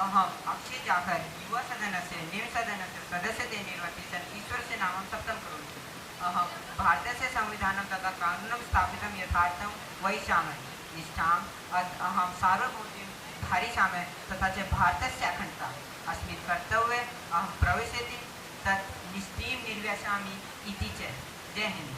अहम अक्षय जाकर युवा सदनस्य निम सदनस्य सदस्य निर्वाचित ईश्वर से नामं सप्तम करोमि। अहम भारतस्य संविधानं तथा कानूनं स्थापितं यथार्थं वैशामि निष्ठाम् अहम सार्वभौमिकं धारिष्यामि तथा च भारतस्य अखण्डता अस्मिन् कर्तव्ये अहं प्रविशति तत् निष्ठीं निर्वक्ष्यामि इति च। जय Hind.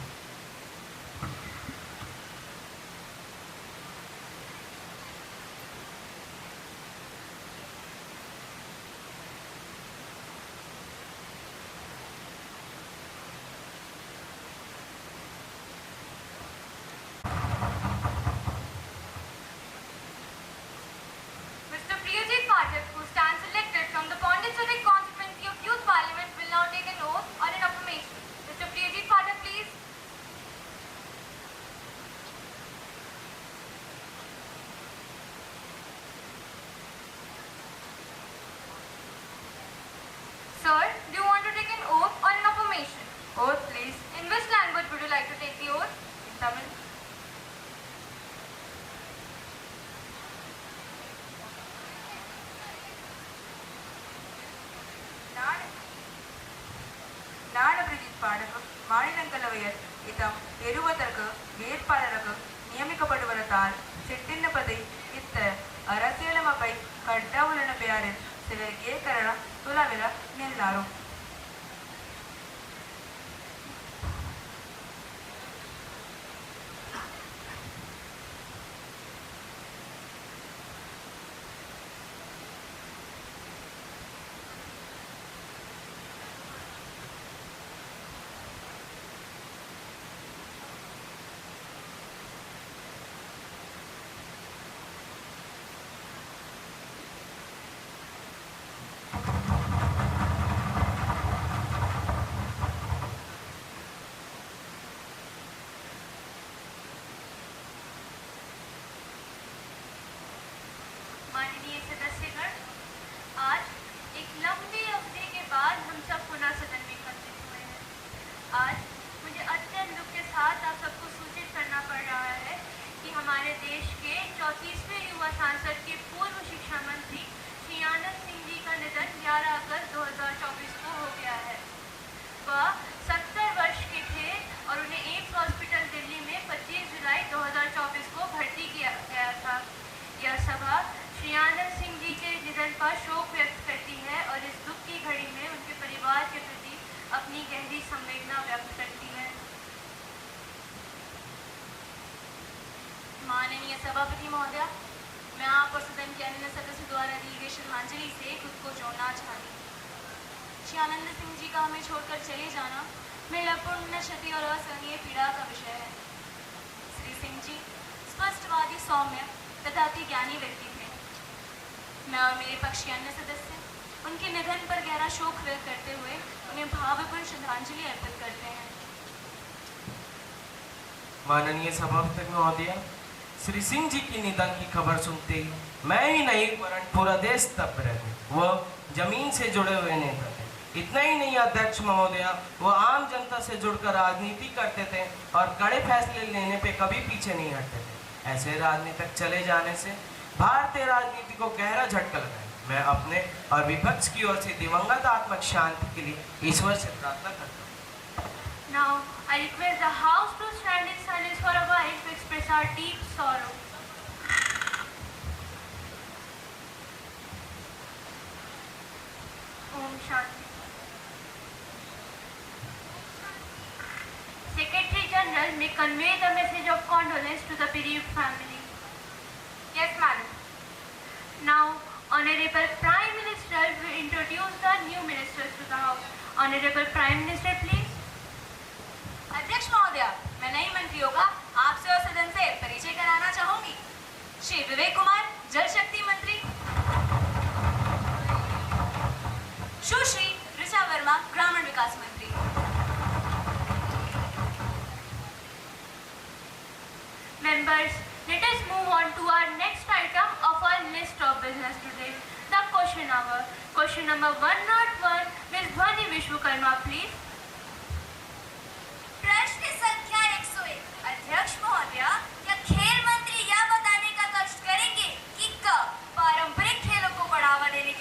Sir, do you want to take an oath or an affirmation? Oath, please. In which language would you like to take the oath? In Tamil. நாடு பிரதிப்பாளர்கள் மாநிலங்களவையில் இத்தம் நிறுவதற்கு ஏற்பாளர்கள் நியமிக்கப்படுவதால் சிற்றின்னபதை இத்த அரசியலமைப்பை கட்டவுள்ள பேரில் சிலர் ஏற்கனவே துளவில நின்றாரும். माननीय सदस्यगण, आज एक लंबी अवधि के बाद हम सब पुनः सदन में एकत्रित हुए हैं। आज मुझे अत्यंत दुख के साथ आप सबको सूचित करना पड़ रहा है कि हमारे देश के 34वें युवा सांसद के पूर्व शिक्षा मंत्री श्री आनंद सिंह जी का निधन 11 अगस्त 2024 को हो गया है। वह 70 वर्ष के थे और उन्हें एम्स हॉस्पिटल दिल्ली में 25 जुलाई 2024 को भर्ती किया गया था। यह सभा श्री आनंद सिंह जी के निधन पर शोक व्यक्त करती है और इस दुख की घड़ी में उनके परिवार के प्रति अपनी गहरी संवेदना व्यक्त करती है। माननीय सभापति महोदया, मैं आप और सदन के अन्य सदस्यों द्वारा दी गई श्रद्धांजलि से खुद को जोड़ना चाहती हूँ। श्री आनंद सिंह जी का हमें छोड़कर चले जाना मेरे पूर्ण क्षति और असहनीय पीड़ा का विषय है। श्री सिंह जी स्पष्टवादी, सौम्य तथा अति ज्ञानी व्यक्ति थे। मैं और मेरे पक्ष के अन्य सदस्य उनके निधन पर गहरा शोक व्यक्त करते हुए उन्हें भावपूर्ण श्रद्धांजलि अर्पित करते हैं। माननीय सभापति महोदया, श्री सिंह जी की निधन की खबर सुनते ही मैं ही नहीं वरन पूरा देश स्तब्ध रह गया। वह जमीन से जुड़े हुए नेता थे। इतना ही नहीं अध्यक्ष महोदया, वो आम जनता से जुड़कर राजनीति करते थे और कड़े फैसले लेने पे कभी पीछे नहीं हटते थे। ऐसे राजनीतिक चले जाने से भारतीय राजनीति को गहरा झटका लगा है। मैं अपने और विपक्ष की ओर से दिवंगत आत्मा शांति के लिए ईश्वर से प्रार्थना करता हूँ। Now, I request the House to stand in silence for a while to express our deep sorrow. Om Shanti. Secretary General may convey the message of condolence to the bereaved family. Yes, madam. Now, Honorable Prime Minister will introduce the new ministers to the House. Honorable Prime Minister, please. अध्यक्ष महोदया, मैं नई मंत्रियों का आपसे और सदन से परिचय कराना चाहूंगी। श्री विवेक कुमार, जल शक्ति मंत्री। सुश्री ऋचा वर्मा, ग्रामीण विकास मंत्री। Members, let us move on to our next item of our list of business today, the question hour. Question number 101, Ms. Bhani Vishwakarma, please. प्रश्न संख्या 101। अध्यक्ष महोदया, क्या खेल मंत्री यह बताने का कष्ट करेंगे कि कब पारंपरिक खेलों को बढ़ावा देने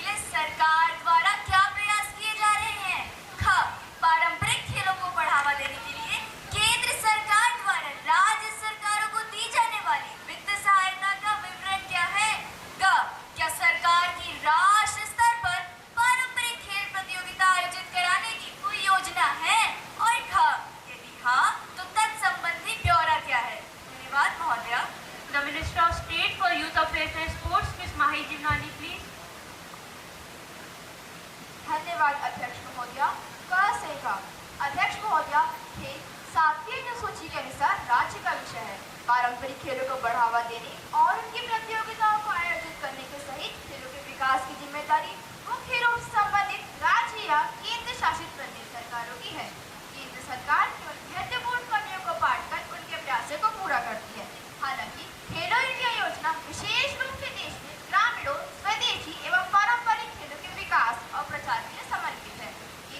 केंद्रीय सूची के अनुसार राज्य का विषय है। पारंपरिक खेलों को बढ़ावा देने और उनकी प्रतियोगिताओं को आयोजित करने के सहित खेलों के विकास की जिम्मेदारी मुख्य रूप से संबंधित राज्य या केंद्र शासित प्रदेश सरकारों की है। केंद्र सरकार केवल महत्वपूर्ण कमियों को पाटकर उनके प्रयासों को पूरा करती है। हालांकि खेलो इंडिया योजना विशेष रूप से देश में ग्रामीणों, स्वदेशी एवं पारंपरिक खेलों के विकास और प्रचार के लिए समर्पित है।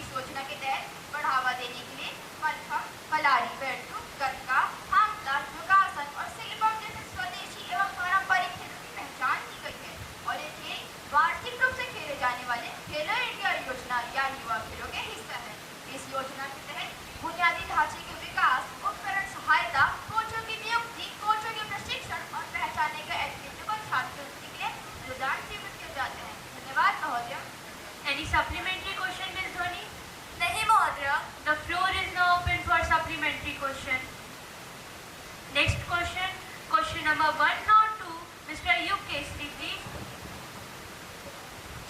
इस योजना के तहत बढ़ावा देने के लिए मल्लखंब, कलारी, बैठू, गतका, हांगला, योगासन और सिलबम जैसे स्वदेशी एवं पारंपरिक खेलों की पहचान की गई है और ये खेल वार्षिक रूप से खेले जाने वाले खेलो इंडिया योजना या युवा खेलों के हिस्सा है। इस योजना के तहत बुनियादी ढांचे के विकास, उपकरण सहायता, कोचों की नियुक्ति, कोचों के प्रशिक्षण और पहचाने के एथलीटों को छात्रवृत्ति के लिए अनुदान सीमित किए जाते हैं। धन्यवाद महोदय। Any supplementary question, Ms. Dhoni? नहीं महोदय। The floor is now open for supplementary question. Next question, question number 102, Mr. Ayub Kesri, please.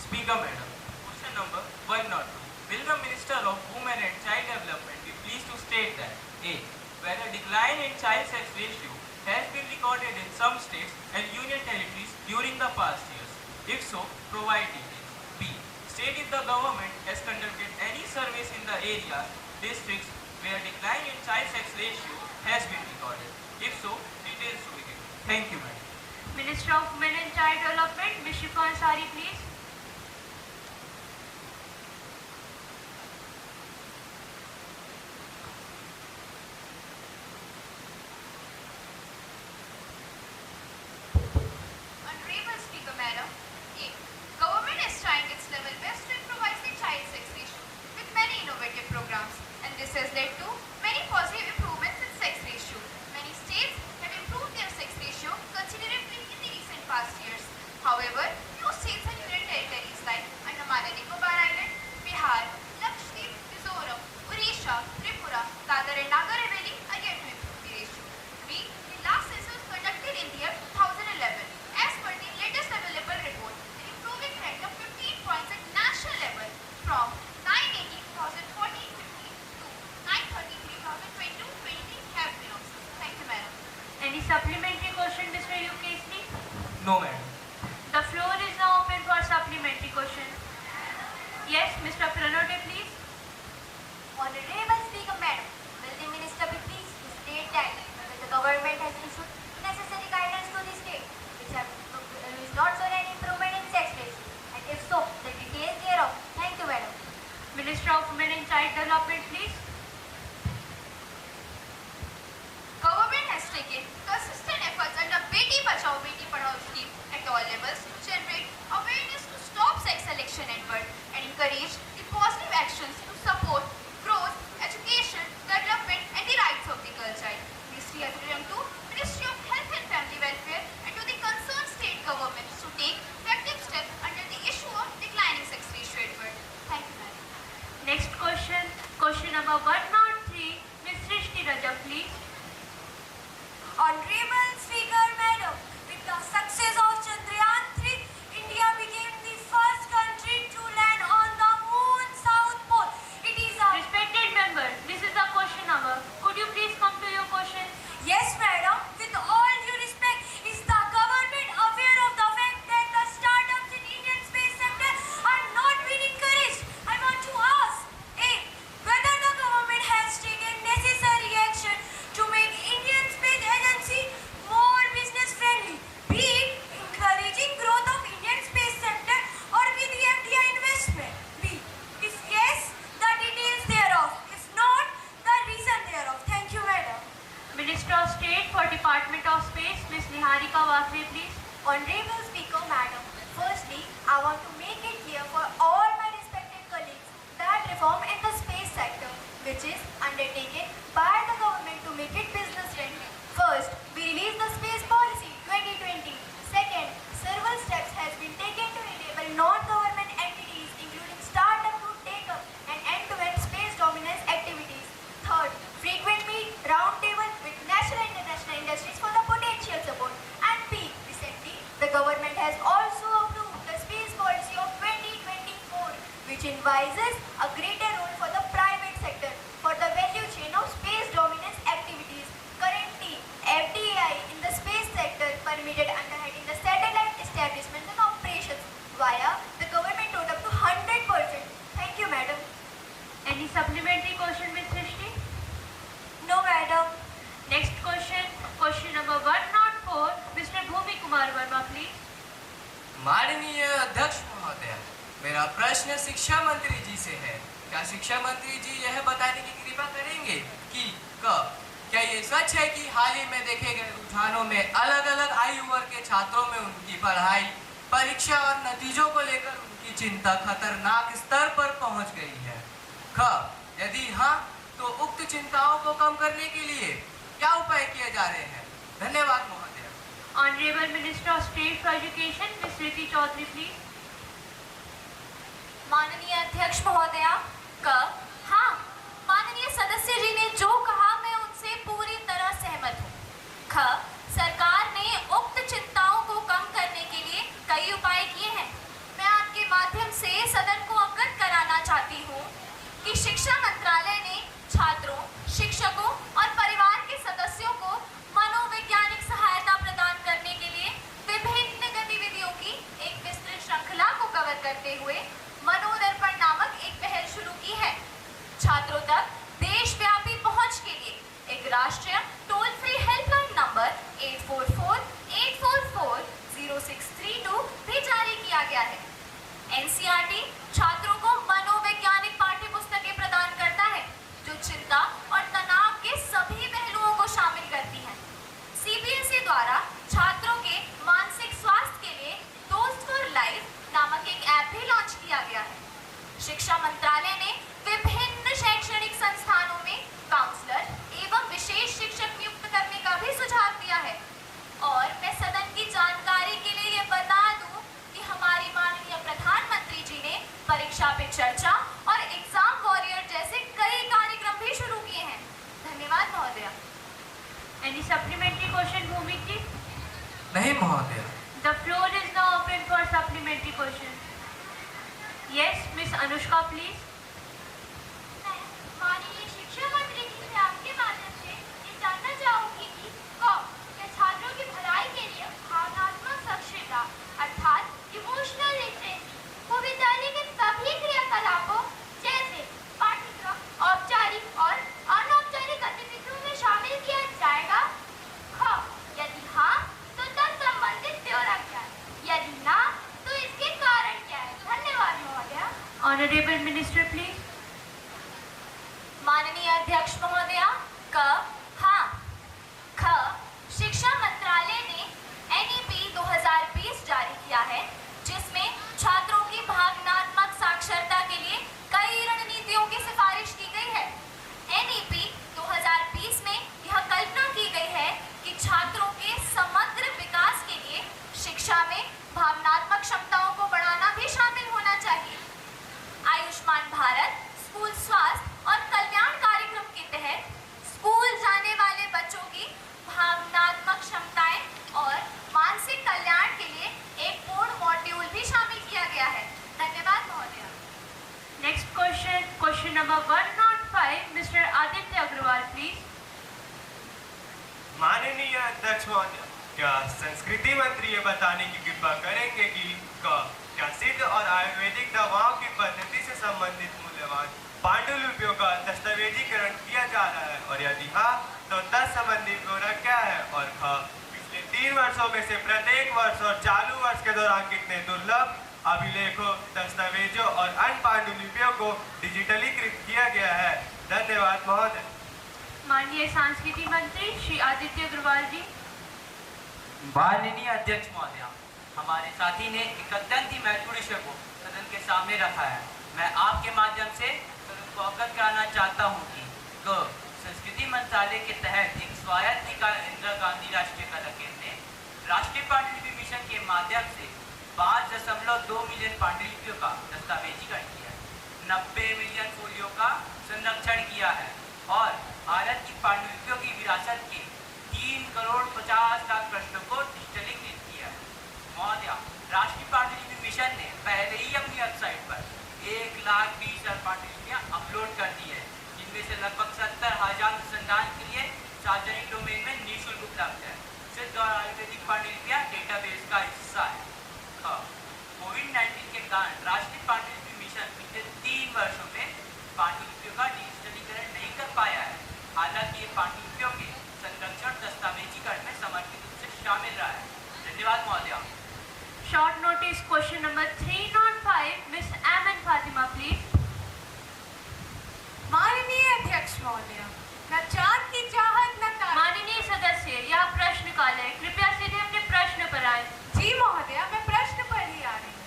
Speaker Madam, question number 102. Will the Minister of Women and Child Development be pleased to state that A. Whether decline in child sex ratio has been recorded in some states and union territories during the past years? If so, provide details. B. State if the government has conducted any surveys in the areas, districts where decline in child sex ratio has been recorded. If so, details to be given. Thank you, Madam. Minister of Women and Child Development, Ms. Shifa Ansari, please. Honorable Speaker Madam, A. Government is trying its level best to improvise the child sex ratio with many innovative programs, and this has led to many positive improvements in sex ratio. Many states have improved their sex ratio considerably in the recent past years. However, few states and union territories like Andaman and Nicobar Island, Bihar, Lakshadweep, Mizoram, Odisha, Tripura, Dadar and Nagar Haveli are yet to improve the ratio. B. The last census was conducted in the year 2011. As per the latest available report, the improving trend of 15 points at national level from 980,014 to 933,022 have been observed. Thank you, Madam. Any supplementary question, Mr. Ayub Kesri? No, Madam. The floor is now open for supplementary question. Yes, Mr. Pranode, please. Honorable Speaker Madam, will the Minister be pleased to state that whether the government has issued necessary guidance to the state which is not shown any improvement in sex ratio, and if so, the details thereof. Thank you, Madam. Minister of Women and Child Development, please. Government has taken consistent efforts under Beti Bachao Beti Padhao scheme at all levels to generate awareness to stop sex selection at birth and encourage the positive actions to support growth, education, development and the rights of the girl child. Ministry has written to Ministry of Health and Family Welfare and to the concerned state governments to take effective steps under the issue of declining sex ratio at birth. Thank you, Madam. Next question, question number 103, Ms. Srishti Rajab, please. Honorable Speaker Madam, with the success of Chandrayaan 3, India became the first country to land on the moon south pole. It is a... Respected member, this is the question hour. Could you please come to your question? Yes, madam. With all due respect, is the government aware of the fact that the startups in Indian space sector are not being encouraged? I want to ask, A, whether the government has taken necessary action to make Indian Space Agency more business friendly, be it encouraging growth of Indian space sector or with the FDI investment. B, if yes, the details thereof. If not, the reason thereof. Thank you, madam. Minister of State for Department of Space, Ms. Niharika Vakre, please. Honorable Speaker, Madam, firstly, I want to make it clear for all my respected colleagues that reform in the space sector, which is undertaken by the government to make it business friendly. First, we released the Space Policy 2020. Second, several steps has been taken to enable non-government entities, including startups, to take up an end-to-end space dominance activities. Third, frequent meet roundtable with national and international industries for the potential support. And B, recently, the government has also approved the Space Policy of 2024, which advises a greater role for the private sector for the value chain of space dominance activities. प्रश्न शिक्षा मंत्री जी से है। क्या शिक्षा मंत्री जी यह बताने की कृपा करेंगे कि क्या ये सच है कि हाल ही में देखे गए रुझानों में अलग अलग आयु वर्ग के छात्रों में उनकी पढ़ाई, परीक्षा और नतीजों को लेकर उनकी चिंता खतरनाक स्तर पर पहुंच गई है? यदि हाँ, तो उक्त चिंताओं को कम करने के लिए क्या उपाय किए जा रहे हैं? धन्यवाद महोदय। Honorable Minister of State for Education, Ms. Riti Chaudhary, please. माननीय अध्यक्ष महोदया, हाँ, माननीय सदस्य जी ने जो कहा मैं उनसे पूरी तरह सहमत हूँ। सरकार ने उक्त चिंताओं को कम करने के लिए कई उपाय किए हैं। मैं आपके माध्यम से सदन को अवगत कराना चाहती हूँ कि शिक्षा मंत्रालय ने छात्रों, शिक्षकों और परिवार के सदस्यों को मनोवैज्ञानिक सहायता प्रदान करने के लिए विभिन्न गतिविधियों की एक विस्तृत श्रृंखला को कवर करते हुए मनोदर्पण नामक एक पहल शुरू की है। छात्रों तक देशव्यापी पहुंच के लिए एक राष्ट्रीय टोल फ्री हेल्पलाइन नंबर 844-844-0632 भी जारी किया गया है। एनसीईआरटी छात्रों को मनोवैज्ञानिक पाठ्य पुस्तकें प्रदान करता है जो चिंता और तनाव के सभी पहलुओं को शामिल करती हैं। सीबीएसई द्वारा छात्रों के मानसिक स्वास्थ्य के लिए दोस्त फॉर लाइफ नामक एक ऐप भी लॉन्च किया गया है। शिक्षा मंत्रालय ने विभिन्न शैक्षणिक संस्थानों में काउंसलर एवं विशेष शिक्षक नियुक्त करने का भी सुझाव दिया है। और मैं सदन की जानकारी के लिए ये बता दूं कि हमारी माननीय प्रधानमंत्री जी ने परीक्षा पे चर्चा और एग्जाम वॉरियर जैसे कई कार्यक्रम भी शुरू किए हैं। धन्यवाद महोदया। Any supplementary question, Bhumik ji? नहीं महोदय। The floor is now open for supplementary questions. Yes, Miss Anushka, please. मैं माननीय शिक्षा मंत्री जी से आपके माध्यम से ये जानना चाहूंगी कि क्या छात्रों की भलाई के लिए भावनात्मक साक्षरता अर्थात इमोशनल लिटरेसी को विद्यालय के सभी क्रियाकलापों जैसे पाठ्यक्रम, औपचारिक और अनौपचारिक गतिविधियों में शामिल किया जाएगा? यदि हाँ, तो तत्संबंधित ब्यौरा क्या है? यदि ना, तो इसके कारण क्या है? धन्यवाद महोदया। Honorable Minister, please. माननीय अध्यक्ष महोदया, शिक्षा मंत्रालय ने एनईपी 2020 जारी किया है जिसमें छात्रों की भावनात्मक साक्षरता के लिए कई रणनीतियों की सिफारिश की गई है। एनईपी 2020 में यह कल्पना की गई है कि छात्रों के समग्र विकास के लिए शिक्षा में भावनात्मक क्षमताओं को बढ़ाना भी शामिल होना चाहिए। आयुष्मान भारत स्कूल स्वास्थ्य और कल्याण कार्यक्रम के तहत स्कूल जाने वाले बच्चों की भावनात्मक क्षमताएं और मानसिक कल्याण के लिए एक पूर्ण मॉड्यूल भी शामिल किया गया है। धन्यवाद महोदया। Next question, question number 105, Mr. Aditya Agrawal, please. माननीय अध्यक्ष महोदय, क्या संस्कृति मंत्री ये बताने की कृपा करेंगे कि क्या सिद्ध और आयुर्वेदिक दवाओं की पद्धति से संबंधित मूल्यवान पांडुलिपियों का दस्तावेजीकरण किया जा रहा है, और यदि हाँ, तो तत्संबंधी ब्यौरा क्या है? और पिछले 3 वर्षों में से प्रत्येक वर्ष और चालू वर्ष के दौरान कितने दुर्लभ अभिलेखों, दस्तावेजों और अन्य पांडुलिपियों को डिजिटलीकृत किया गया है? धन्यवाद महोदय। माननीय सांस्कृतिक मंत्री श्री आदित्य अग्रवाल जी। माननीय अध्यक्ष महोदय, हमारे साथी ने एक अत्यंत ही महत्वपूर्ण विषय को सदन के सामने रखा है। मैं आपके माध्यम से सदन को अवगत कराना चाहता हूँ कि संस्कृति मंत्रालय के तहत एक स्वायत्त इंदिरा गांधी राष्ट्रीय कला केंद्र ने राष्ट्रीय पांडुलिपि मिशन के माध्यम से 5.2 मिलियन पांडुलिपियों का दस्तावेजीकरण किया है, 90 मिलियन फोलियो का संरक्षण किया है और भारत की पांडुलिपियों की विरासत के 3,50,00,000 पृष्ठों को डिजिटलीकृत किया है। महोदया, राष्ट्रीय पांडुलिपि मिशन ने पहले ही अपनी वेबसाइट पर 1,20,000 पांडुलिपियां अपलोड कर दी है, जिनमें से लगभग 70,000 अनुसंधान के लिए सार्वजनिक डोमेन में निःशुल्क उपलब्ध है। सिद्ध और आयुर्वेदिक पांडुलिपियां डेटाबेस का हिस्सा है। कोविड-19 के कारण राष्ट्रीय पांडुलिपि मिशन पिछले 3 वर्षों में पांडुलिपियों का डिजिटलीकरण नहीं कर पाया है। हालांकि ये पांडुलिपियों के संरक्षण दस्तावेजीकरण में समर्पित रूप से शामिल रहा है। धन्यवाद महोदया। Short notice question number 305, Miss M. Fatima please. माननीय अध्यक्ष महोदय, न चांद की चाहत न तारों। माननीय सदस्य, यह प्रश्नकाल है, कृपया सीधे अपने प्रश्न पर आए। जी महोदय, मैं प्रश्न पर ही आ रही हूँ।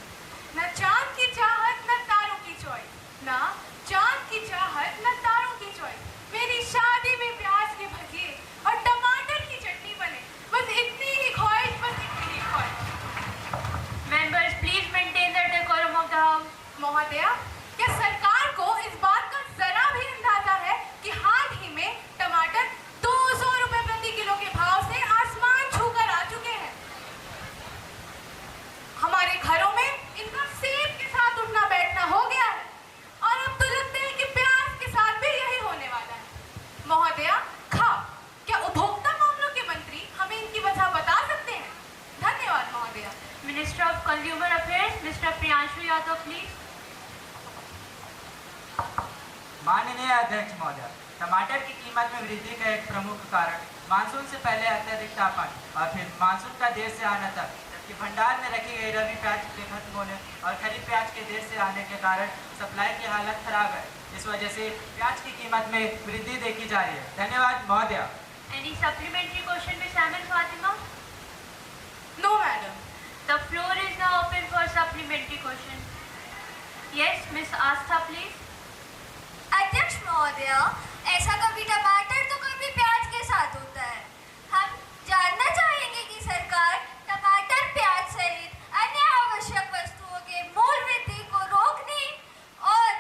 न चांद की चाहत न तारों की चॉइस, न चांद की चाहत न तारों की चॉइस। मेरी शादी में प्याज के भजिए और टमाटर की चटनी बने, बस इतनी ही ख्वाहिश, बस इतनी ही ख्वाहिश। Members please maintain the decorum of the house. महोदय, क्या सरकार को इस बात का जरा भी अंदाजा है कि हाल ही में टमाटर 200 रुपए प्रति किलो के भाव से आसमान छूकर आ चुके हैं? हमारे घरों में इनका सेब के साथ उठना बैठना हो गया है और अब तो लगता है कि प्याज के साथ भी यही होने वाला है। महोदय, क्या उपभोक्ता मामलों के मंत्री हमें इनकी वजह बता सकते हैं? धन्यवाद महोदय। Minister of consumer affairs mister Priyanshu Yadav please. माननीय अध्यक्ष महोदय, टमाटर की कीमत में वृद्धि का एक प्रमुख कारण मानसून से पहले अत्यधिक तापमान और फिर मानसून का देर से आना था, जबकि भंडार में रखी गई रबी प्याज के खत्म होने और खरीफ प्याज के देर से आने के कारण सप्लाई की हालत खराब है। इस वजह से प्याज की कीमत में वृद्धि देखी जा रही है। धन्यवाद महोदय। Any supplementary question miss Eman Fatima? No madam. The floor is now open for supplementary question. Yes miss Aastha please. अध्यक्ष महोदय, ऐसा कभी टमाटर तो कभी प्याज के साथ होता है। हम जानना चाहेंगे कि सरकार टमाटर, प्याज सहित अन्य आवश्यक वस्तुओं के मूल्य वृद्धि को रोकने और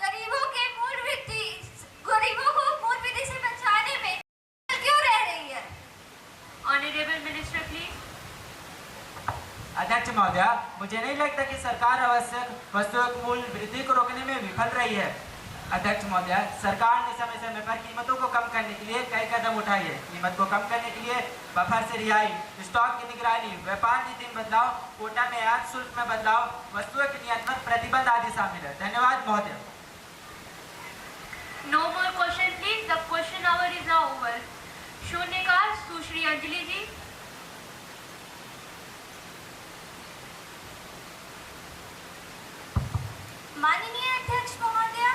गरीबों को मूल्य वृद्धि से बचाने में क्यों रह रही है? Honourable minister please. अध्यक्ष महोदय, मुझे नहीं लगता कि सरकार आवश्यक वस्तुओं की मूल्य वृद्धि को रोकने में विफल रही है। अध्यक्ष महोदय, सरकार ने समय समय पर कीमतों को कम करने के लिए कई कदम उठाए हैं। कीमत को कम करने के लिए बफर से रिहाई, स्टॉक की निगरानी, व्यापार नीति में बदलाव, कोटा में आयात शुल्क में बदलाव, वस्तुओं के निर्यात पर प्रतिबंध आदि शामिल है। धन्यवाद महोदय। No more question please. The question hour is now over. शून्यकाल सुश्री अंजलि जी। माननीय अध्यक्ष महोदय,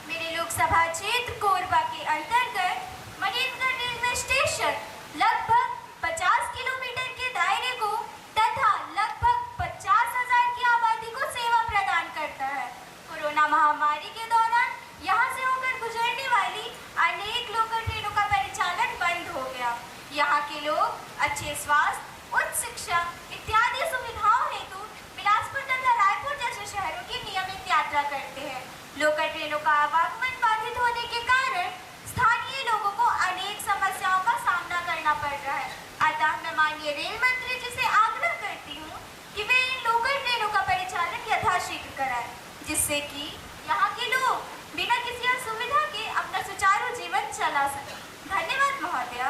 मेरे लोकसभा क्षेत्र कोरबा के अंतर्गत मनेंद्रगढ़ रेलवे स्टेशन लगभग 50 किलोमीटर के दायरे को तथा लगभग 50,000 की आबादी को सेवा प्रदान करता है। कोरोना महामारी के दौरान यहाँ से होकर गुजरने वाली अनेक लोकल ट्रेनों का परिचालन बंद हो गया। यहाँ के लोग अच्छे स्वास्थ्य, उच्च शिक्षा इत्यादि सुविधाओं हेतु बिलासपुर तथा रायपुर जैसे शहरों की नियमित यात्रा करते हैं। लोकल ट्रेनों का आवागमन बाधित होने के कारण स्थानीय लोगों को अनेक समस्याओं का सामना करना पड़ रहा है। अतः मैं माननीय रेल मंत्री जी से आग्रह करती हूँ कि वे इन लोकल ट्रेनों का परिचालन यथाशीघ्र कराएं, जिससे कि यहाँ के लोग बिना किसी असुविधा के अपना सुचारू जीवन चला सकें। धन्यवाद महोदय।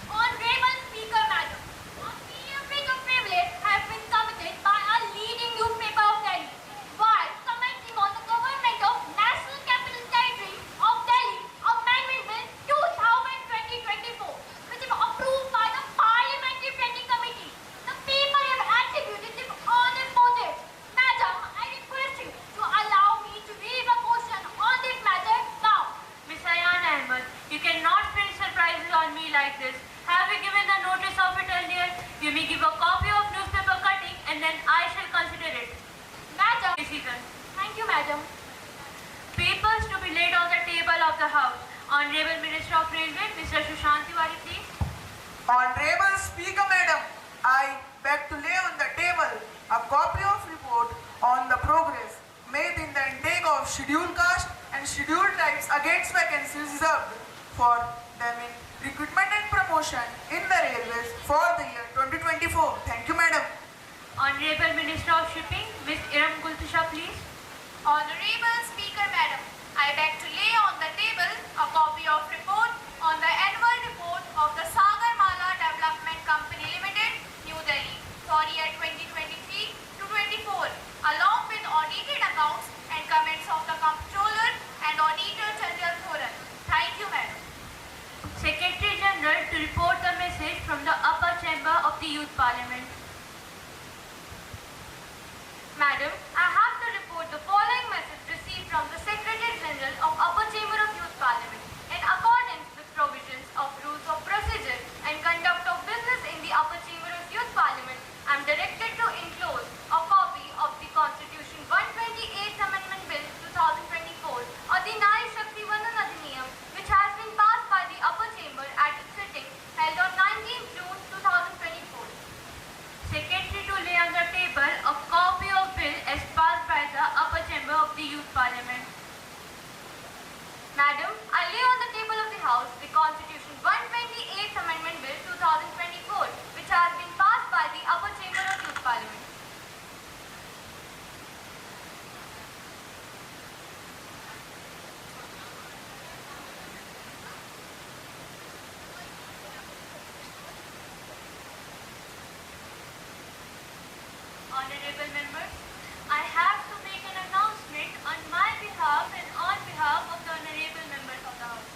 Honorable Speaker Madam, a privilege of privilege has been committed by a leading newspaper of Delhi while commenting on the government of National Capital Territory of Delhi Amendment Bill 2020-24, which is approved by the Parliamentary Planning Committee. The people have attributed this honest motive. Madam, I request you to allow me to read a question on this matter now. Miss Ayan Ahmed, you cannot spring surprises on me like this. Have you given the notice of it earlier? You may give a copy of newspaper cutting and then I shall consider it. Madam, Decision. thank you, Madam. Papers to be laid on the table of the House. Honorable Minister of Railway, Mr. Sushant Tiwari, please. Honorable Speaker Madam, I beg to lay on the table a copy of report on the progress made in the intake of scheduled caste and scheduled tribes against vacancies reserved for them in recruitment and promotion in the railways for the year 2024. Thank you, Madam. Honorable Minister of Shipping, Ms. Iram Gultusha, please. Honorable Speaker Madam, I beg to lay on the table a copy of report on the annual report of the Sagarmala Development Company Limited, New Delhi for year 2023 to 24, along with audited accounts and comments of the Comptroller and Auditor General Thoran. Thank you, Madam. Secretary General to report the message from the upper chamber of the Youth Parliament. Constitution 128th Amendment Bill 2024, which has been passed by the upper chamber of Youth Parliament. Honorable members, I have to make an announcement on my behalf and on behalf of the honorable members of the House.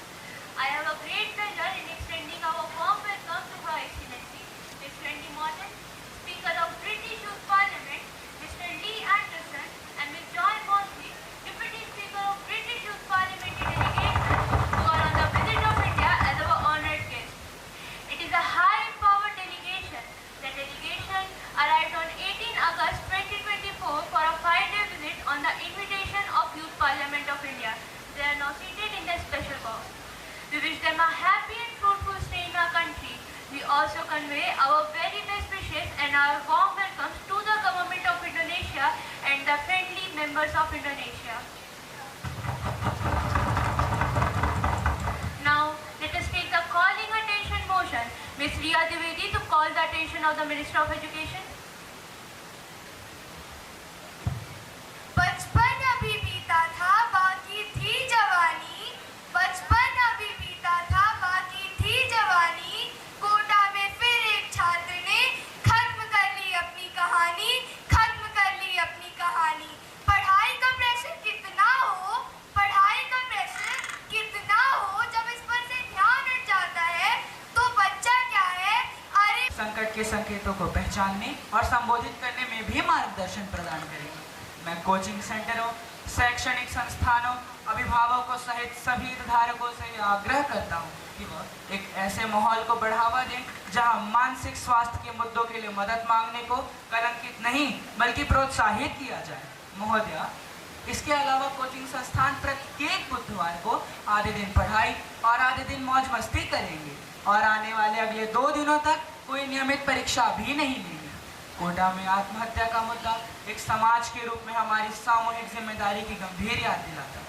I have a great pleasure in extending our warm welcome to Her Excellency, Ms. Wendy Morton, Speaker of British Youth Parliament, Mr. Lee Anderson, and Ms. Joy Mosley, Deputy Speaker of British Youth Parliamentary Delegation, who are on the visit of India as our honoured guests. It is a high-powered delegation. The delegation arrived on 18 August 2024 for a 5-day visit on the invitation of Youth Parliament of India. They are now seated in their special box. We wish them a happy and fruitful stay in our country. We also convey our very best wishes and our warm welcomes to the Government of Indonesia and the friendly members of Indonesia. Now, let us take the calling attention motion. Ms. Riya Dwivedi to call the attention of the Minister of Education. बचपन अभी बीता था बाकी थी जवानी, बचपन अभी बीता था बाकी थी जवानी, कोटा में फिर एक छात्र ने खत्म कर ली अपनी कहानी, खत्म कर ली अपनी कहानी। पढ़ाई का प्रेशर कितना हो, पढ़ाई का प्रेशर कितना हो, जब इस पर से ध्यान हट जाता है तो बच्चा क्या है, अरे संकट के संकेतों को पहचानने और संबोधित करने में भी मार्गदर्शन प्रदान करेंगे। मैं कोचिंग सेंटरों, शैक्षणिक संस्थानों, अभिभावकों सहित सभी हितधारकों से आग्रह करता हूं कि वह एक ऐसे माहौल को बढ़ावा दें जहां मानसिक स्वास्थ्य के मुद्दों के लिए मदद मांगने को कलंकित नहीं बल्कि प्रोत्साहित किया जाए। महोदया, इसके अलावा कोचिंग संस्थान प्रत्येक बुधवार को आधे दिन पढ़ाई और आधे दिन मौज मस्ती करेंगे और आने वाले अगले 2 दिनों तक कोई नियमित परीक्षा भी नहीं लेंगे। कोटा में आत्महत्या का मुद्दा एक समाज के रूप में हमारी सामूहिक जिम्मेदारी की गंभीर याद दिलाता है।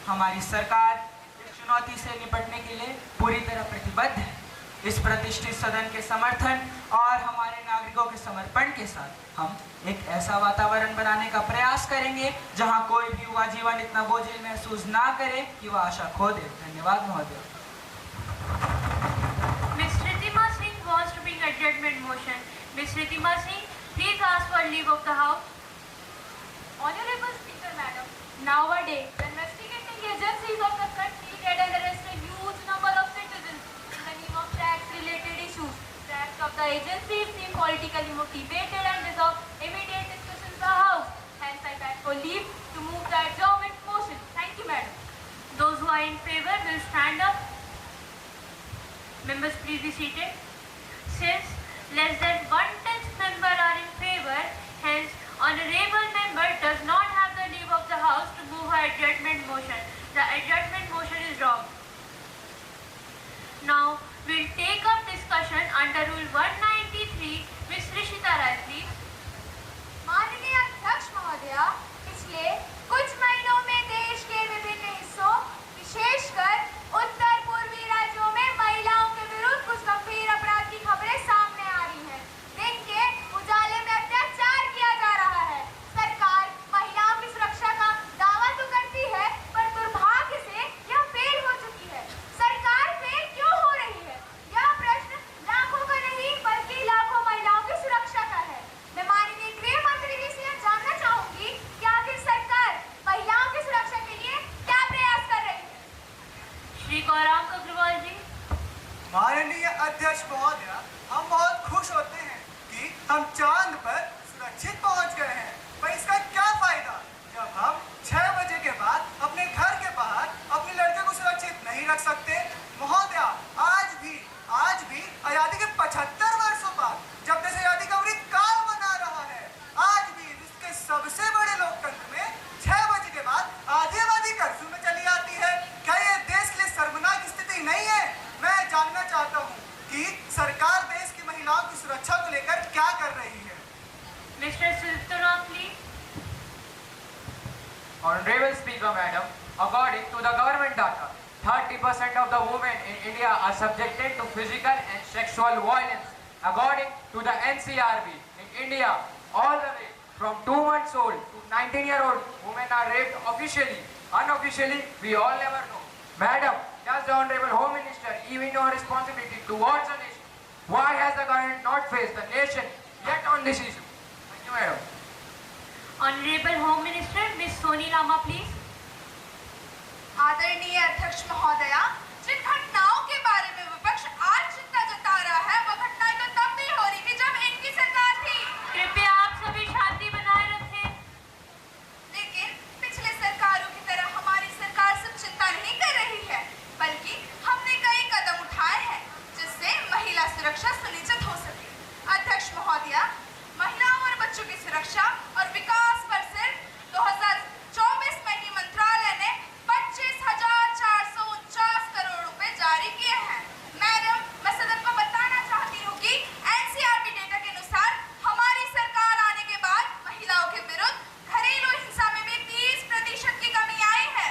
हमारी सरकार इस चुनौती से निपटने के लिए पूरी तरह प्रतिबद्ध है। इस प्रतिष्ठित सदन के समर्थन और हमारे नागरिकों के समर्पण के साथ हम एक ऐसा वातावरण बनाने का प्रयास करेंगे जहां कोई भी युवा जीवन इतना बोझिल महसूस ना करे कि वह आशा खो दे। धन्यवाद महोदय। Ms. Riddhima Singh wants to bring adjournment motion. Ms. Riddhima Singh, please ask for leave of the House. Honorable Speaker Madam, Nowadays, the investigating agencies of the country get and arrest a huge number of citizens in the name of tax-related issues. The acts of the agencies seem politically motivated and deserve immediate discussion in the House. Hence, I beg for leave to move the adjournment motion. Thank you, Madam. those who are in favor will stand up. Members, please be seated. Since less than 1/10 member are in favor, hence honorable member does not have the leave of the House to move her adjournment motion. The adjournment motion is wrong. Now we'll take up discussion under Rule 193. Ms. Rishita Rai, please. माननीय अध्यक्ष महोदया, पिछले कुछ महीनों में देश के विभिन्न हिस्सों, विशेषकर उत्तर पूर्वी राज्यों में महिलाओं के विरुद्ध कुछ गंभीर अपराध की खबरें सामने आ रही हैं। दिन के उजाले में अत्याचार किया जा रहा है। सरकार महिलाओं की सुरक्षा का दावा तो करती है, पर दुर्भाग्य से यह फेल हो चुकी है। सरकार फेल क्यों हो रही है? यह प्रश्न लाखों का नहीं बल्कि लाखों महिलाओं की सुरक्षा का है। मैं माननीय गृह मंत्री जी से यह जानना चाहूंगी कि आखिर सरकार महिलाओं की सुरक्षा के लिए क्या प्रयास कर रही है? श्री गौरांग अग्रवाल जी। माननीय अध्यक्ष महोदय, हम बहुत खुश होते हैं कि हम चांद पर सुरक्षित पहुंच गए हैं, पर इसका क्या फायदा जब हम 6 बजे के बाद अपने घर के बाहर अपने लड़के को सुरक्षित नहीं रख सकते। महोदय, आज भी आजादी के 75 वर्षों बाद जब देश आजादी का अमृत काल मना रहा है, आज भी विश्व के सबसे बड़े लोकतंत्र में 6 बजे के बाद आधी कर्फ्यू में चली आती है। क्या ये देश के लिए शर्मनाक स्थिति नहीं है? मैं जानना चाहता हूँ कि सरकार देश की महिलाओं की सुरक्षा को लेकर क्या कर रही है। Mr. Sultana, please. Honorable Speaker Madam, according to the government data, 30% of the women in India are subjected to physical and sexual violence. According to the NCRB, in India, all the way from 2 months old to 19-year-old women are raped officially. Unofficially, we all never know. Madam, does the Honorable Home Minister even know her responsibility towards the nation? Why has the government not faced the nation yet on this issue? Thank you, Madam. Honorable Home Minister, Ms. Soni Rama, please. आदरणीय अध्यक्ष महोदया, जिन घटनाओं के बारे में विपक्ष आज चिंता जता रहा है, वो घटनाएं तो तब भी हो रही थी जब इनकी सरकार थी। कृपया आप सभी शांति बनाए रखें। लेकिन पिछले सरकारों की तरह हमारी सरकार सिर्फ चिंता नहीं कर रही है, बल्कि हमने कई कदम उठाए हैं जिससे महिला सुरक्षा सुनिश्चित हो सके। अध्यक्ष महोदया, महिलाओं और बच्चों की सुरक्षा और विकास पर सिर्फ 2024 में ही मंत्रालय ने 25,449 करोड़ रुपए जारी किए हैं। मैडम, मैं सदन को बताना चाहती हूँ कि एनसीआरबी डेटा के अनुसार हमारी सरकार आने के बाद महिलाओं के विरुद्ध घरेलू हिंसा में भी 30% की कमी आई है।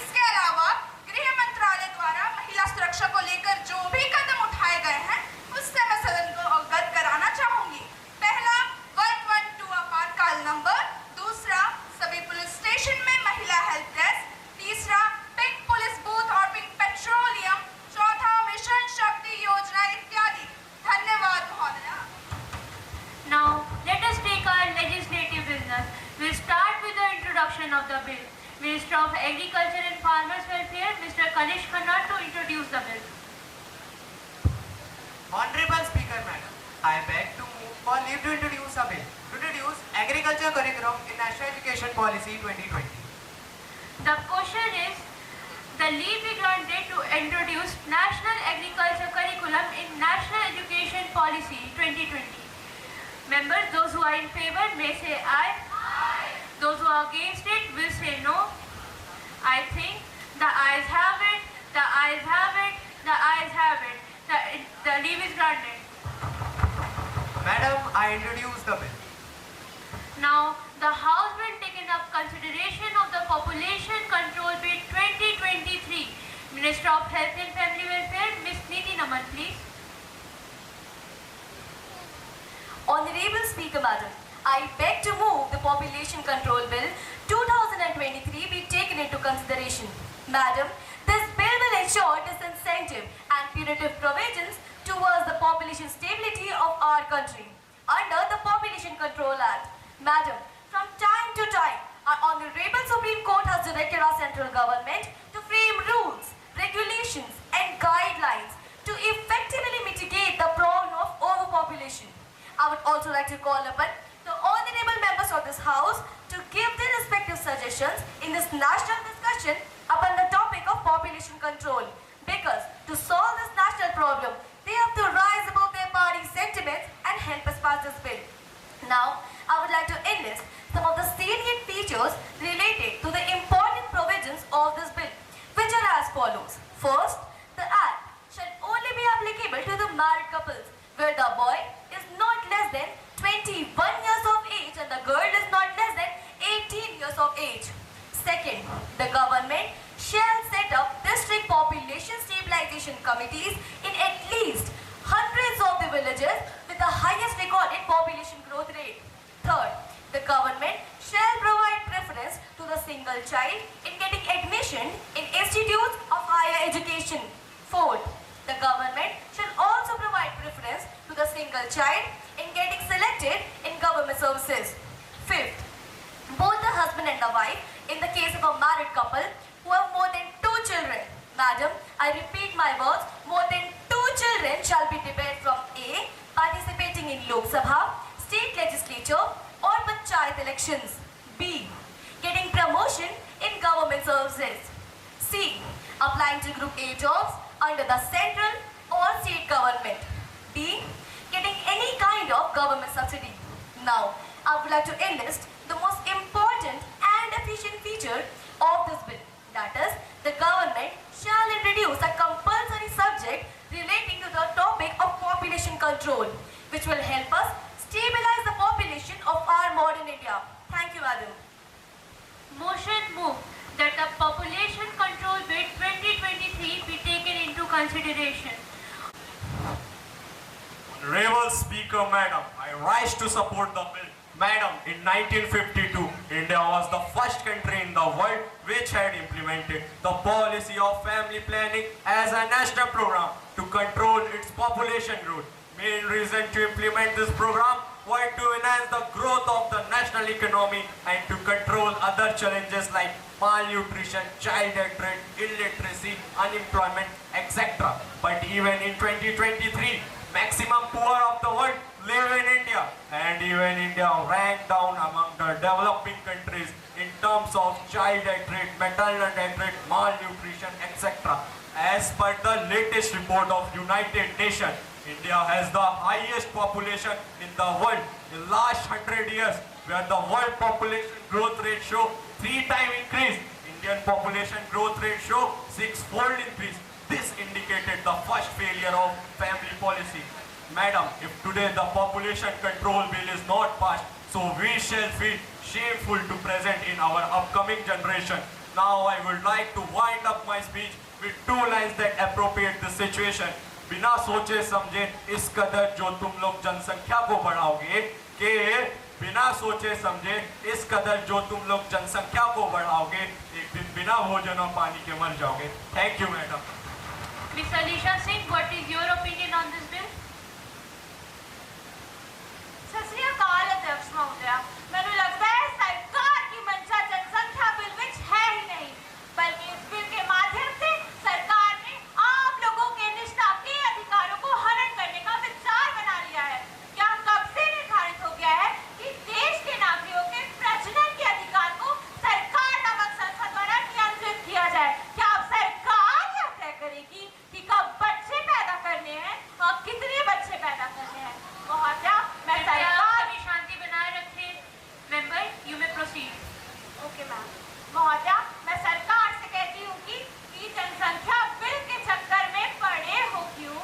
इसके अलावा गृह मंत्रालय द्वारा महिला सुरक्षा को लेकर जो भी कदम उठाए गए हैं, उससे मैं सदन को अवगत कराना चाहूंगी। पहला, 112 आपातकाल नंबर। दूसरा, सभी पुलिस स्टेशन में महिला हेल्प डेस्क। तीसरा, पिंक पुलिस बूथ और पिंक पेट्रोलियम। चौथा, मिशन शक्ति योजना इत्यादि। धन्यवाद महोदया। Now, let us take our legislative business. We'll start with the introduction of the bill. Minister of Agriculture and Farmers Welfare, Mr. Kanish Khanna, to introduce the bill. Honorable Speaker, Madam, I beg to move for leave to introduce a bill to introduce agriculture curriculum in National Education Policy 2020. The question is, the leave be granted to introduce National Agriculture Curriculum in National Education Policy 2020. Members, those who are in favor may say aye. Aye. Those who are against it will say no. I think the ayes have it, the ayes have it, the ayes have it. The leave is granted. Madam, I introduce the bill. Now, the House will take up consideration of the Population Control Bill 2023. Minister of Health and Family Welfare, Ms. Nidhi Naman, please. Honorable Speaker, Madam, I beg to move the Population Control Bill 2023 be taken into consideration. Madam, this bill will ensure disincentive and punitive provisions towards the population stability of our country under the Population Control Act. Madam, from time to time, our Honorable Supreme Court has directed our central government to frame rules, regulations and guidelines to effectively mitigate the problem of overpopulation. I would also like to call upon the honorable members of this House to give their respective suggestions in this national discussion upon the topic of population control. Because to solve this national problem, they have to rise above their party sentiments and help us pass this bill. Now, I would like to enlist some of the salient features related to the important provisions of this bill, which are as follows. First, the Act shall only be applicable to the married couples, where the boy is not less than 21 years of age and the girl is not less than 18 years of age. Second, the government shall set up district population stabilization committees in at least hundreds of the villages with the highest recorded population growth rate. Third, the government shall provide preference to the single child in getting admission in institutes of higher education. Fourth, the government shall also provide preference to the single child in getting selected in government services. Fifth, both the husband and the wife, in the case of a married couple who have more than 2 children. Madam, I repeat my words, more than 2 children shall be debarred from A, participating in Lok Sabha, state legislature or panchayat elections. B, getting promotion in government services. C, applying to group A jobs under the central or state government. D, getting any kind of government subsidy. Now, I would like to enlist the most important and efficient feature of this bill. That is, the government shall introduce a compulsory subject relating to the topic of population control, which will help us stabilize the population of our modern India. Thank you, Madam. Motion moved that the Population Control Bill 2023 consideration. Honorable Speaker, Madam, I rise to support the bill. Madam, in 1952, India was the first country in the world which had implemented the policy of family planning as a national program to control its population growth. Main reason to implement this program was to enhance the growth of the national economy and to control other challenges like malnutrition, child death rate, illiteracy, unemployment, etc. But even in 2023, maximum poor of the world live in India, and even India ranked down among the developing countries in terms of child death rate, maternal death rate, malnutrition, etc. As per the latest report of United Nations, India has the highest population in the world in last 100 years, where the world population growth rate show 3 times increase. Indian population growth rate show 6-fold increase. This indicated the first failure of family policy. Madam, if today the population control bill is not passed, so we shall feel shameful to present in our upcoming generation. Now I would like to wind up my speech with 2 lines that appropriate the situation. बिना सोचे समझे इस कदर जो तुम लोग जनसंख्या को बढ़ाओगे कि बिना सोचे समझे इस कदर जो तुम लोग जनसंख्या को बढ़ाओगे एक दिन बिना भोजन और पानी के मर जाओगे. Thank you, madam. Miss Alisha Singh, what is your opinion on this bill? सत श्री अकाल अध्यक्ष महोदया, मैंने लगता है सरकार की मंशा जनसंख्या बिल विच है ही नहीं, बल्कि इस बिल के माध्यम से सरकार ने आम लोगों के निष्ठा के अधिकारों को हनन करने का विचार बना लिया है. क्या कब से निर्धारित हो गया है कि देश के नागरिकों के प्रजनन के अधिकार को सरकार नामक संस्था द्वारा नियंत्रित किया जाए? क्या अब सरकार यह तय करेगी कि कब बच्चे पैदा करने हैं और कितने बच्चे पैदा करने हैं? महोदया, मैं सरकार की शांति बनाए रखें. Member, you may proceed. Okay ma'am. महोदया, मैं सरकार से कहती हूँ कि जनसंख्या बिल के चक्कर में पड़े हो क्यों?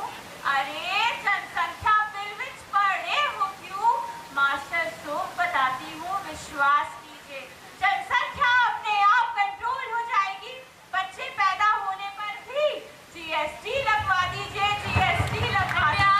अरे जनसंख्या बिल में पड़े हो क्यों? मास्टर सोप बताती हूँ, विश्वास कीजिए, जनसंख्या अपने आप कंट्रोल हो जाएगी. बच्चे पैदा होने पर भी जीएसटी लगवा दीजिए, जीएसटी लगवा दीजिए.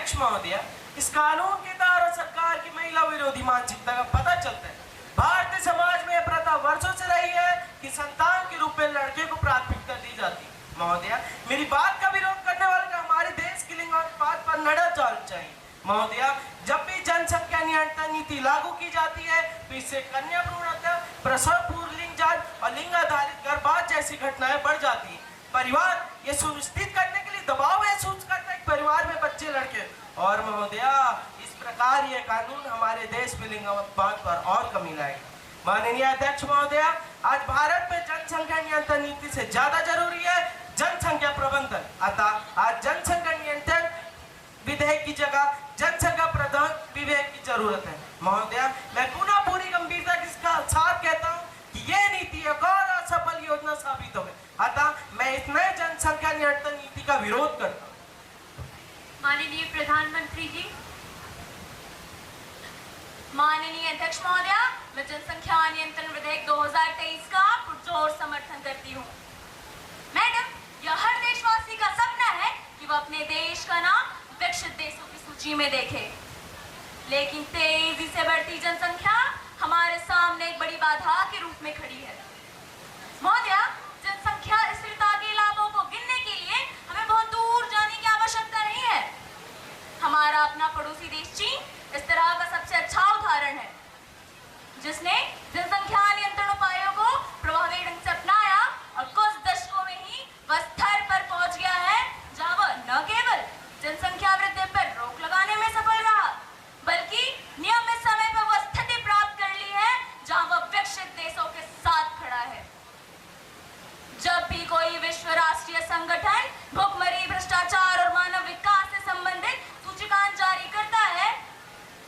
अध्यक्ष महोदय, इस कानून के द्वारा सरकार की महिला विरोधी मानसिकता का पता चलता है। भारतीय समाज में यह प्रथा वर्षों से रही है कि संतान के रूप में लड़के को प्राथमिकता दी जाती है। महोदय, मेरी बात का विरोध करने वाले का हमारे देश की लिंग अनुपात पर नजर डालना चाहिए। महोदय, जब भी जनसंख्या नियंत्रण नीति लागू की जाती है तो इससे कन्या भ्रूण हत्या, प्रसव पूर्व लिंग जांच और लिंग आधारित गर्भपात जैसी घटनाएं बढ़ जाती हैं। परिवार ये सुनिश्चित करने के लिए दबाव महसूस करता है कि परिवार में बच्चे लड़के, और महोदय इस प्रकार ये कानून हमारे देश में लिंग अनुपात पर और कमी लाएगा। माननीय अध्यक्ष महोदय, आज भारत में जनसंख्या नियंत्रण नीति से ज्यादा जरूरी है जनसंख्या प्रबंधन। अतः आज जनसंख्या नियंत्रण विधेयक की जगह जनसंख्या प्रबंधन विधेयक की जरूरत है। महोदय, मैं पुनः पूरी गंभीरता के साथ कहता हूँ कि ये नीति एक और असफल योजना साबित हो गई। अतः मैं इस नए जनसंख्या नियंत्रण नीति का विरोध करता हूँ। माननीय प्रधानमंत्री जी। माननीय अध्यक्ष महोदय, मैं जनसंख्या नियंत्रण विधेयक 2023 का पुरजोर समर्थन करती हूँ। मैडम, यह हर देशवासी का सपना है कि वह अपने देश का नाम विकसित देशों की सूची में देखे, लेकिन तेजी से बढ़ती जनसंख्या हमारे सामने एक बड़ी बाधा के रूप में खड़ी है। महोदय, जनसंख्या स्थिरता के लाभों को गिनने के लिए हमें बहुत दूर जाने की आवश्यकता नहीं है। हमारा अपना पड़ोसी देश चीन इस तरह का सबसे अच्छा उदाहरण है, जिसने जनसंख्या नियंत्रण उपायों को प्रभावी ढंग से अपनाया और कुछ दशकों में ही वह स्तर पर पहुंच गया है जहां वह न केवल जनसंख्या वृद्धि पर रोक लगाने में सफल रहा, बल्कि नियमित समय पर वह स्थिति प्राप्त कर ली है जहां वह विकसित देशों के साथ खड़ा है। जब भी कोई विश्व राष्ट्रीय संगठन भुखमरी, भ्रष्टाचार और मानव विकास से संबंधित सूचकांक जारी करता है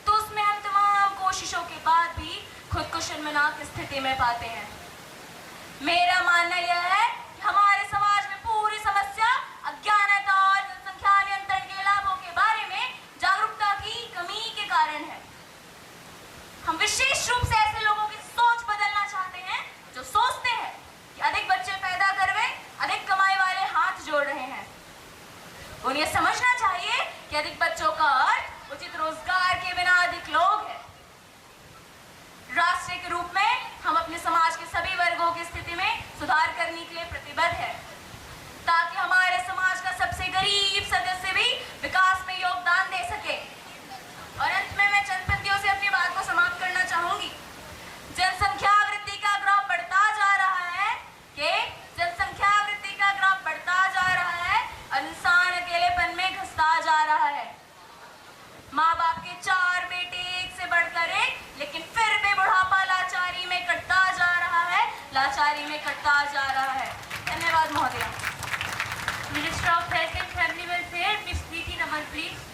तो उसमें हम तमाम कोशिशों के बाद भी खुद को शर्मनाक स्थिति में पाते हैं। मेरा मानना यह है कि हमारे समाज में पूरी समस्या अज्ञानता और जनसंख्या नियंत्रण के लाभों के बारे में जागरूकता की कमी के कारण है। हम विशेष रूप से ऐसे लोगों की सोच बदलना चाहते हैं जो सोचते हैं कि अधिक बच्चे पैदा करवे अधिक कमाई वाले हाथ जोड़ रहे हैं। उन्हें समझना चाहिए कि अधिक बच्चों का अर्थ उचित रोजगार के बिना अधिक लोग हैं। राष्ट्र के रूप में हम अपने समाज के सभी वर्गों की स्थिति में सुधार करने के लिए प्रतिबद्ध हैं, ताकि हमारे समाज का सबसे गरीब सदस्य भी विकास में योगदान दे सके। और अंत में मैं चंद पंक्तियों से अपनी बात को समाप्त करना चाहूंगी। जनसंख्या वृद्धि का ग्राफ बढ़ता जा रहा है कि जनसंख्या वृद्धि का ग्राफ बढ़ता जा रहा है और इंसान अकेलेपन में घुसता जा रहा है। माँ बाप के 4 बेटे एक से बढ़कर एक, लेकिन फिर भी बुढ़ापा लाचारी में कटता जा रहा है, लाचारी में कटता जा रहा है। धन्यवाद महोदय। Minister of health and family welfare, miss नीति नमन, please.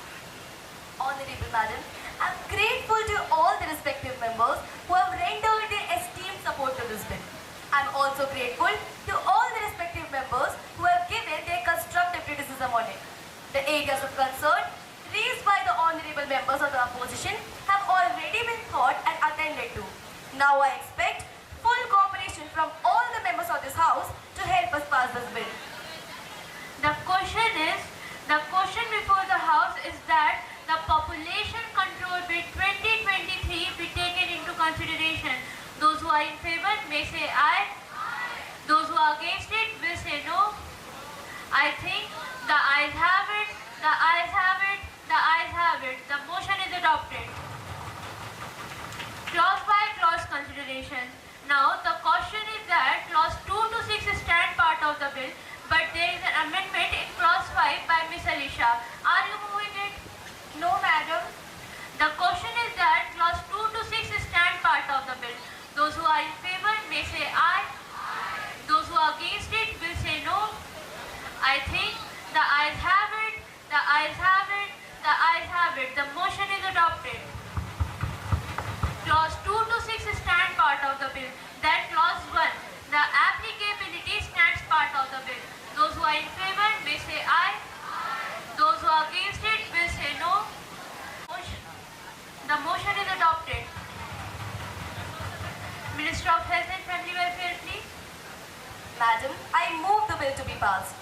Honorable Madam, I am grateful to all the respective members who have rendered their esteemed support to this bill. I am also grateful to all the respective members who have given their constructive criticism on it. The areas of concern raised by the honorable members of the opposition have already been thought and attended to. Now I expect full cooperation from all the members of this house to help us pass this bill. The question before the house is that the population control bill 2023 be taken into consideration. Those who are in favor may say aye. Those who are against it will say no. I think the ayes have it. The ayes have it. The ayes have it. The motion is adopted. Clause by clause consideration. Now the question is that clause 2 to 6 stand part of the bill, but there is an amendment in clause 5 by Ms. Alisha. Are you moving it? No, madam. The question is that clause 2 to 6 stand part of the bill. Those who are in favor may say aye. Those who are against it will say no. I think the ayes have it. The ayes have it. The ayes have it. The motion is adopted. Clause 2 to 6 stand part of the bill. Then clause 1. The applicability stands part of the bill. Those who are in favor may say aye. Those who are against it will say no. The motion is adopted. Minister of Health and Family Welfare, please. Madam, I move the bill to be passed.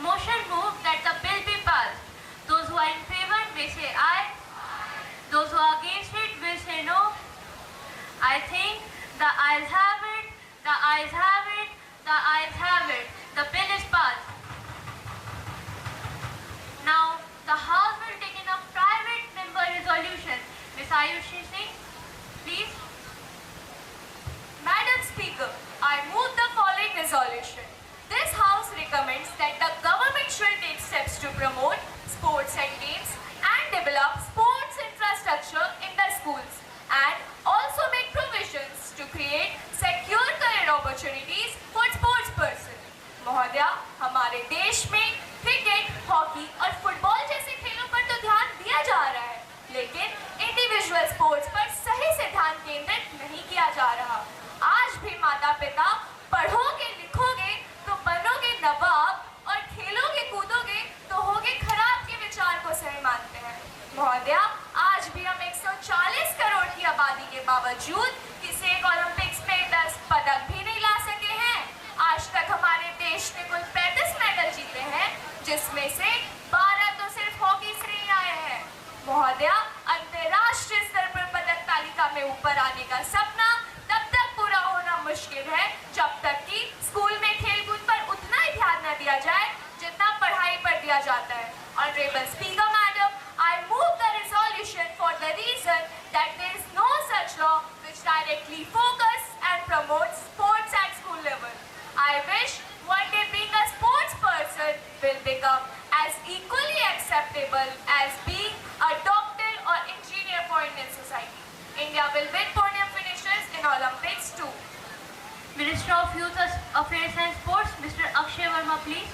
Motion moved that the bill be passed. may say aye. Those who are against it will say no. I think the ayes have it, the ayes have it, the ayes have it. The bill is passed. Now, the House will take in a private member resolution. Ms. Ayushi Singh, please. Madam Speaker, I move the following resolution. This House recommends that the government should take steps to promote sports and games and develop sports infrastructure in the schools and also make provisions to create secure career opportunities for sports persons. महोदया, हमारे देश में cricket, hockey और football जैसे खेलों पर तो ध्यान दिया जा रहा है, लेकिन इंडिविजुअल स्पोर्ट्स पर सही से ध्यान केंद्रित नहीं किया जा रहा। आज भी माता पिता पढ़ोगे लिखोगे तो बनोगे नवाब और खेलोगे कूदोगे तो होगे खराब के विचार को सही मानते हैं। महोदया, आज भी हम 140 करोड़ की आबादी के बावजूद किसी एक ओलंपिक्स में 10 पदक भी नहीं ला सके हैं। आज तक हमारे देश ने कुल 35 मेडल जीते हैं, जिसमें से 12 तो सिर्फ हॉकी से ही आए हैं। महोदया, अंतर्राष्ट्रीय स्तर पर पदक तालिका में ऊपर आने का सपना तब तक पूरा होना मुश्किल है जब तक कि स्कूल में खेलकूद पर उतना ही ध्यान न दिया जाए जितना पढ़ाई पर दिया जाता है। Honorable Speaker Madam, I move the resolution for the reason that there is no such law which directly focus and promotes sports at school level. I wish one day being a sports person will become as equally acceptable as being a doctor or engineer for Indian society. India will win podium finishes in Olympics too. Minister of Youth Affairs and Sports, Mr. Akshay Verma, please.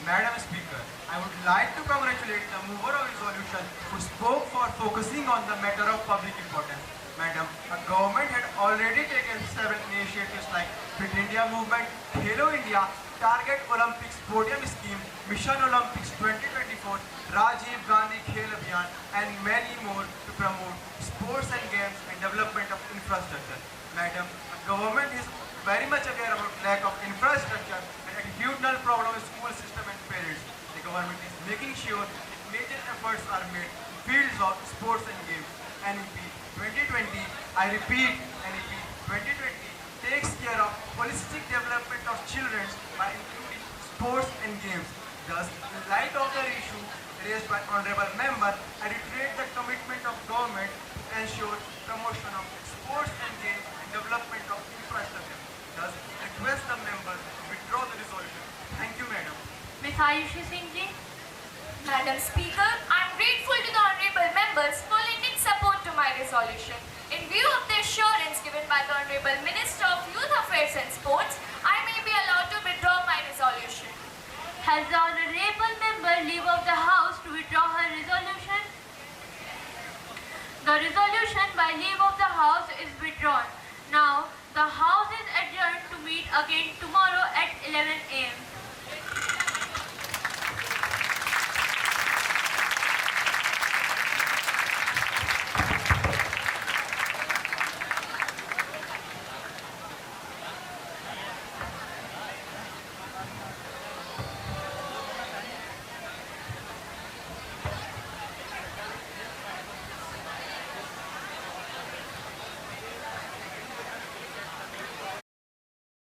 Madam Speaker, I would like to congratulate the mover of resolution who spoke for focusing on the matter of public importance. Madam, the government had already taken several initiatives like Fit India Movement, Khelo India, Target Olympics Podium Scheme, Mission Olympics 2024, Rajiv Gandhi Khel Abhiyan, and many more to promote sports and games and development of infrastructure. Madam, the government is very much aware about lack of infrastructure and attitudinal problem in school system and parents. The government is making sure that major efforts are made in fields of sports and games. NEP 2020, I repeat, NEP 2020 takes care of holistic development of children by including sports and games. Thus, in light of the issue raised by Honorable Member, I reiterate the commitment of government to ensure promotion of sports and games and development of infrastructure. Thus, request the member to withdraw the resolution. Thank you, Madam. Ms. Ayushi Singh ji. Madam Speaker, I am grateful to the honourable members for lending support to my resolution. In view of the assurance given by the Honourable Minister of Youth Affairs and Sports, I may be allowed to withdraw my resolution. Has the honourable member leave of the House to withdraw her resolution? The resolution by leave of the House is withdrawn. Now, the House is adjourned to meet again tomorrow at 11 a.m.